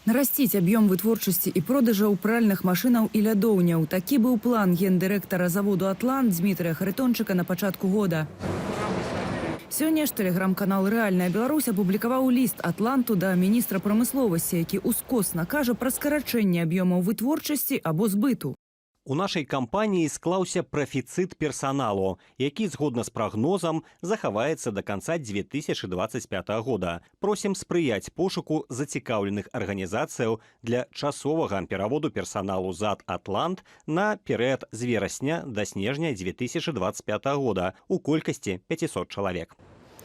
Нарасціць аб'ём вытворчасці і продажаў пральных машынаў і лядоўняў. Такі быў план гендырэктара заводу «Атлант» Дмітрия Харитончыка на пачатку года. Сёння ж тэлеграм-канал «Рэальная Беларусь» апублікаваў ліст «Атланту» да міністра прамысловасці, які ускосна кажа пра скарачэнне аб'ёмаў вытворчасці або збыту. У нашай кампаніі склаўся прафіцыт персаналу, які, згодна з прагнозам, захаваецца да канца 2025 года. Просім спрыяць пошуку зацікаўленых арганізацыяў для часовага пераводу персаналу ЗАД «Атлант» на перыяд з верасня да снежня 2025 года у колькасці 500 чалавек.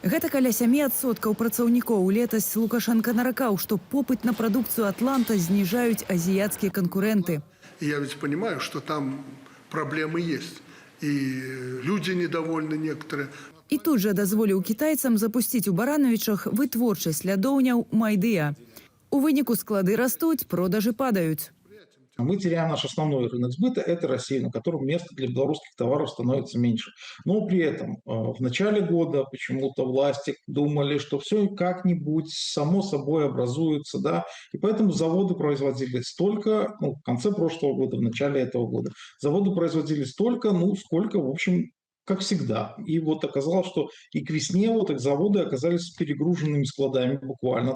Гэта каля 7% працаўнікоў. Летась Лукашенко наракаў, што попыт на прадукцыю «Атланта» зніжаюць азіяцкія канкурэнты. Я ведь понимаю, что там проблемы есть. И люди недовольны некоторые. І тут жа дазволіў кітайцам запусціць у Барановичах вытворчасць лядоўняў «Майдыя». У выніку склады растуць, продажы падаюць. Мы теряем наш основной рынок сбыта – это Россия, на котором место для белорусских товаров становится меньше. Но при этом в начале года почему-то власти думали, что все как-нибудь само собой образуется, да, и поэтому заводы производили столько, в конце прошлого года, в начале этого года, заводы производили столько, сколько, в общем, как всегда. И вот оказалось, что и к весне вот их заводы оказались с перегруженными складами буквально.